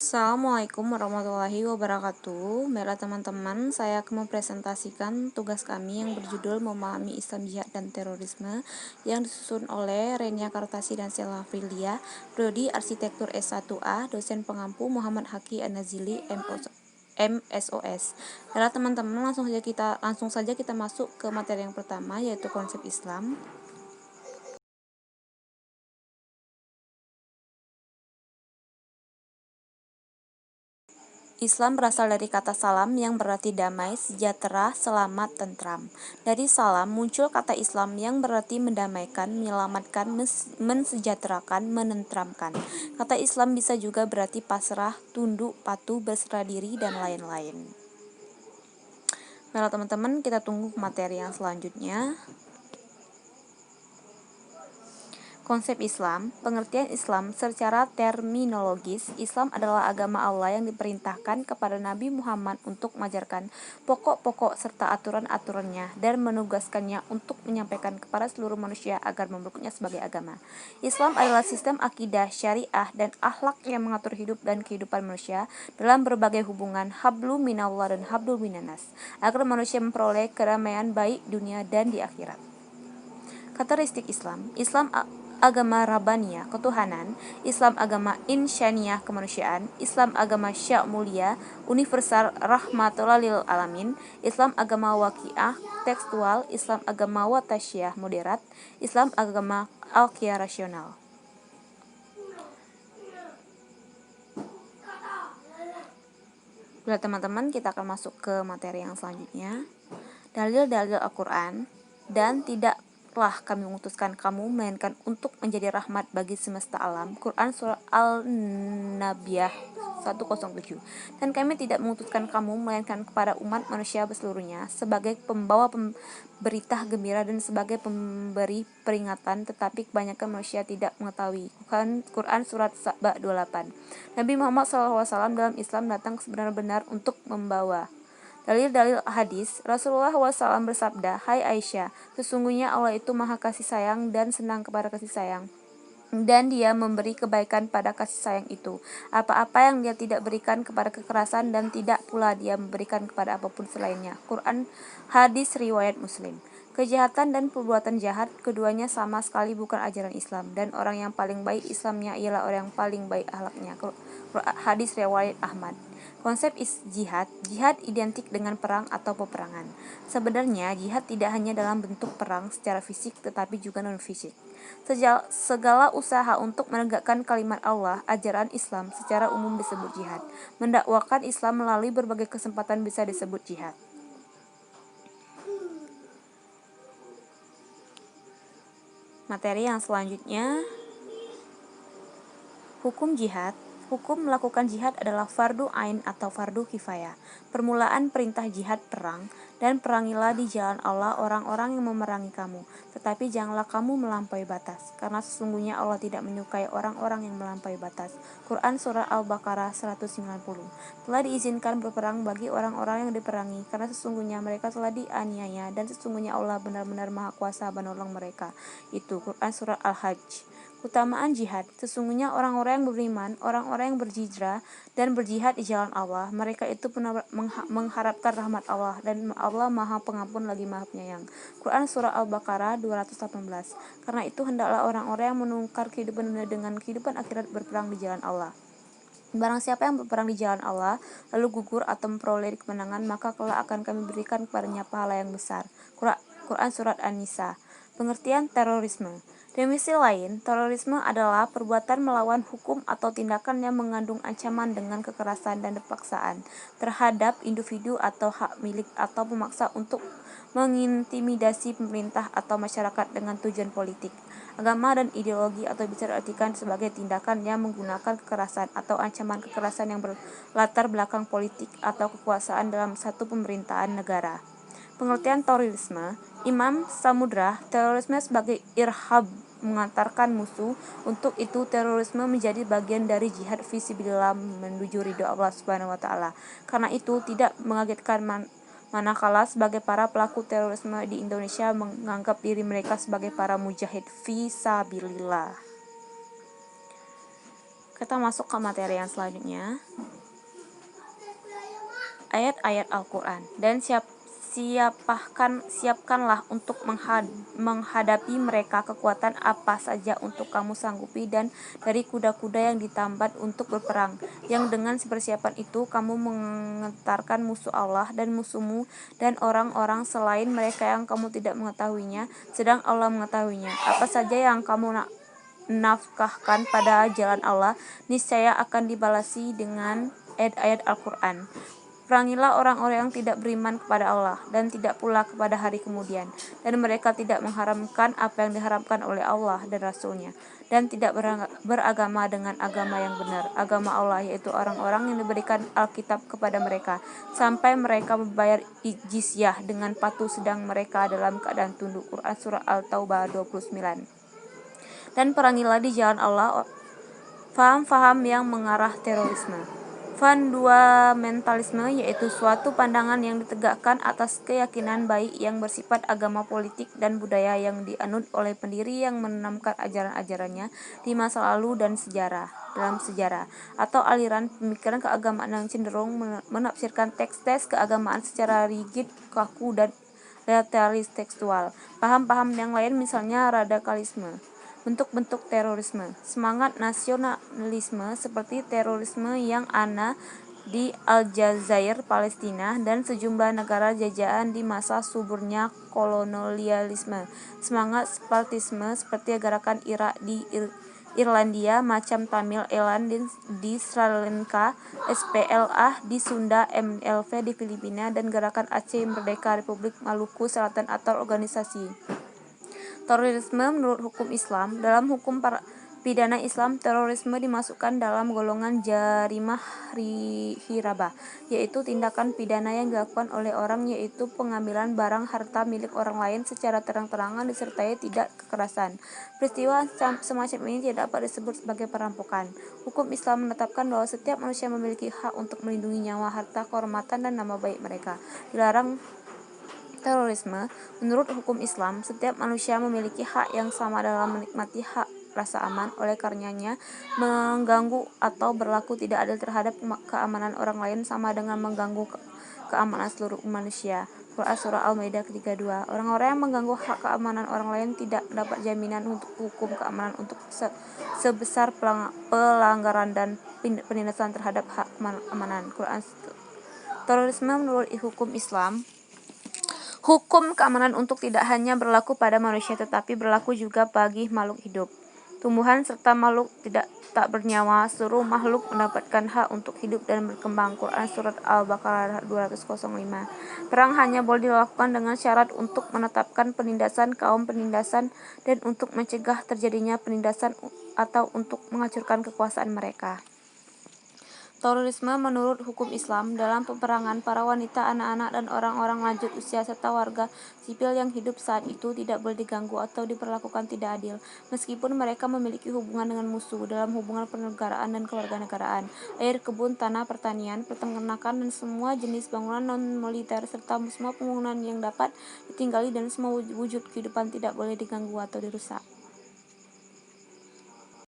Assalamualaikum warahmatullahi wabarakatuh. Baiklah teman-teman, saya akan mempresentasikan tugas kami yang berjudul Memahami Islam Jihad dan Terorisme yang disusun oleh Renia Kartasi dan Sela Afrilia, Prodi Arsitektur S1A, dosen pengampu Muhammad Haki An-Nazili, MSOS. Baiklah teman-teman, langsung saja kita masuk ke materi yang pertama, yaitu konsep Islam. Islam berasal dari kata salam yang berarti damai, sejahtera, selamat, tentram. Dari salam muncul kata Islam yang berarti mendamaikan, menyelamatkan, mensejahterakan, menentramkan. Kata Islam bisa juga berarti pasrah, tunduk, patuh, berserah diri, dan lain-lain. Nah, teman-teman, kita tunggu materi yang selanjutnya. Konsep Islam, pengertian Islam secara terminologis, Islam adalah agama Allah yang diperintahkan kepada Nabi Muhammad untuk mengajarkan pokok-pokok serta aturan-aturannya dan menugaskannya untuk menyampaikan kepada seluruh manusia agar memeluknya sebagai agama. Islam adalah sistem akidah, syariah, dan akhlak yang mengatur hidup dan kehidupan manusia dalam berbagai hubungan hablu minallah dan hablu minanas, agar manusia memperoleh kedamaian baik dunia dan di akhirat. Karakteristik Islam, Islam agama Rabbaniyah, ketuhanan, Islam agama Insaniyah, kemanusiaan, Islam agama Sya'mulia, universal, rahmatul lil alamin, Islam agama Waqiah, tekstual, Islam agama Watasyah, moderat, Islam agama Alqiyah, rasional. Baiklah teman-teman, kita akan masuk ke materi yang selanjutnya. Dalil-dalil Al-Quran, dan tidaklah kami mengutuskan kamu melainkan untuk menjadi rahmat bagi semesta alam. Quran surah Al-Nabiyah 107. Dan kami tidak mengutuskan kamu melainkan kepada umat manusia seluruhnya sebagai pembawa berita gembira dan sebagai pemberi peringatan, tetapi kebanyakan manusia tidak mengetahui. Quran surat Saba 28. Nabi Muhammad SAW dalam Islam datang sebenar-benar untuk membawa dalil-dalil hadis. Rasulullah SAW bersabda, "Hai Aisyah, sesungguhnya Allah itu maha kasih sayang dan senang kepada kasih sayang, dan dia memberi kebaikan pada kasih sayang itu. Apa-apa yang dia tidak berikan kepada kekerasan, dan tidak pula dia memberikan kepada apapun selainnya." Quran, hadis riwayat Muslim. Kejahatan dan perbuatan jahat, keduanya sama sekali bukan ajaran Islam, dan orang yang paling baik Islamnya ialah orang yang paling baik akhlaknya. Hadis riwayat Ahmad. Konsep jihad, jihad identik dengan perang atau peperangan. Sebenarnya jihad tidak hanya dalam bentuk perang secara fisik tetapi juga non-fisik. Segala usaha untuk menegakkan kalimat Allah, ajaran Islam secara umum disebut jihad. Mendakwakan Islam melalui berbagai kesempatan bisa disebut jihad. Materi yang selanjutnya, hukum jihad. Hukum melakukan jihad adalah fardu ain atau fardu kifayah. Permulaan perintah jihad perang, dan perangilah di jalan Allah orang-orang yang memerangi kamu. Tetapi janganlah kamu melampaui batas, karena sesungguhnya Allah tidak menyukai orang-orang yang melampaui batas. Quran surah Al-Baqarah 190. Telah diizinkan berperang bagi orang-orang yang diperangi, karena sesungguhnya mereka telah dianiaya, dan sesungguhnya Allah benar-benar maha kuasa menolong mereka. Itu Quran surah Al-Hajj. Utamaan jihad, sesungguhnya orang-orang yang beriman, orang-orang yang berhijrah dan berjihad di jalan Allah, mereka itu mengharapkan rahmat Allah, dan Allah maha pengampun lagi maha penyayang. Quran surah Al-Baqarah 218. Karena itu hendaklah orang-orang yang menukar kehidupan dunia dengan kehidupan akhirat berperang di jalan Allah. Barang siapa yang berperang di jalan Allah lalu gugur atau memperoleh kemenangan, maka kelak akan kami berikan kepadanya pahala yang besar. Quran surat An-Nisa. Pengertian terorisme. Definisi lain, terorisme adalah perbuatan melawan hukum atau tindakan yang mengandung ancaman dengan kekerasan dan paksaan terhadap individu atau hak milik, atau memaksa untuk mengintimidasi pemerintah atau masyarakat dengan tujuan politik, agama, dan ideologi, atau bisa diartikan sebagai tindakan yang menggunakan kekerasan atau ancaman kekerasan yang berlatar belakang politik atau kekuasaan dalam satu pemerintahan negara. Pengertian terorisme, Imam Samudra, terorisme sebagai irhab, mengantarkan musuh. Untuk itu terorisme menjadi bagian dari jihad fisabilillah menuju ridho Allah Subhanahu wa taala. Karena itu tidak mengagetkan manakala sebagai para pelaku terorisme di Indonesia menganggap diri mereka sebagai para mujahid fisabilillah. Kita masuk ke materi yang selanjutnya, ayat-ayat Al-Quran. Dan siapkanlah untuk menghadapi mereka kekuatan apa saja untuk kamu sanggupi, dan dari kuda-kuda yang ditambat untuk berperang, yang dengan persiapan itu kamu mengentarkan musuh Allah dan musuhmu dan orang-orang selain mereka yang kamu tidak mengetahuinya, sedang Allah mengetahuinya. Apa saja yang kamu nafkahkan pada jalan Allah, niscaya akan dibalasi dengan ayat-ayat Al-Quran. Perangilah orang-orang yang tidak beriman kepada Allah dan tidak pula kepada hari kemudian, dan mereka tidak mengharamkan apa yang diharamkan oleh Allah dan Rasul-Nya, dan tidak beragama dengan agama yang benar, agama Allah, yaitu orang-orang yang diberikan Alkitab kepada mereka, sampai mereka membayar jizyah dengan patuh sedang mereka dalam keadaan tunduk. Quran Surah Al-Taubah 29. Dan perangilah di jalan Allah faham-faham yang mengarah terorisme. Fundamentalisme yaitu suatu pandangan yang ditegakkan atas keyakinan baik yang bersifat agama, politik, dan budaya yang dianut oleh pendiri yang menanamkan ajaran-ajarannya di masa lalu dan dalam sejarah, atau aliran pemikiran keagamaan yang cenderung menafsirkan teks-teks keagamaan secara rigid, kaku, dan realitaris tekstual. Paham-paham yang lain misalnya radikalisme. Bentuk-bentuk terorisme. Semangat nasionalisme seperti terorisme yang ana di Aljazair, Palestina, dan sejumlah negara jajahan di masa suburnya kolonialisme. Semangat separatisme seperti gerakan Irak di Irlandia, macam Tamil Elan di Sri Lanka, SPLA di Sunda, MLV di Filipina, dan gerakan Aceh Merdeka Republik Maluku Selatan atau organisasi terorisme menurut hukum Islam. Dalam hukum pidana Islam, terorisme dimasukkan dalam golongan jarimah hirabah, yaitu tindakan pidana yang dilakukan oleh orang, yaitu pengambilan barang harta milik orang lain secara terang-terangan disertai tidak kekerasan. Peristiwa semacam ini tidak dapat disebut sebagai perampokan. Hukum Islam menetapkan bahwa setiap manusia memiliki hak untuk melindungi nyawa, harta, kehormatan, dan nama baik mereka. Dilarang terorisme. Menurut hukum Islam, setiap manusia memiliki hak yang sama dalam menikmati hak rasa aman. Oleh karenanya, mengganggu atau berlaku tidak adil terhadap keamanan orang lain sama dengan mengganggu keamanan seluruh manusia. Quran Surah Al-Maidah 32. Orang-orang yang mengganggu hak keamanan orang lain tidak mendapat jaminan untuk hukum keamanan untuk sebesar pelanggaran dan penindasan terhadap hak keamanan. Quran. Terorisme menurut hukum Islam, hukum keamanan untuk tidak hanya berlaku pada manusia tetapi berlaku juga bagi makhluk hidup, tumbuhan, serta makhluk tak bernyawa. Seluruh makhluk mendapatkan hak untuk hidup dan berkembang. Quran Surat Al-Baqarah 205. Perang hanya boleh dilakukan dengan syarat untuk menetapkan penindasan kaum penindasan dan untuk mencegah terjadinya penindasan atau untuk menghancurkan kekuasaan mereka. Terorisme menurut hukum Islam, dalam peperangan, para wanita, anak-anak, dan orang-orang lanjut usia serta warga sipil yang hidup saat itu tidak boleh diganggu atau diperlakukan tidak adil, meskipun mereka memiliki hubungan dengan musuh dalam hubungan pernegaraan dan kewarganegaraan, air, kebun, tanah, pertanian, peternakan, dan semua jenis bangunan non-militer, serta semua bangunan yang dapat ditinggali dan semua wujud kehidupan tidak boleh diganggu atau dirusak.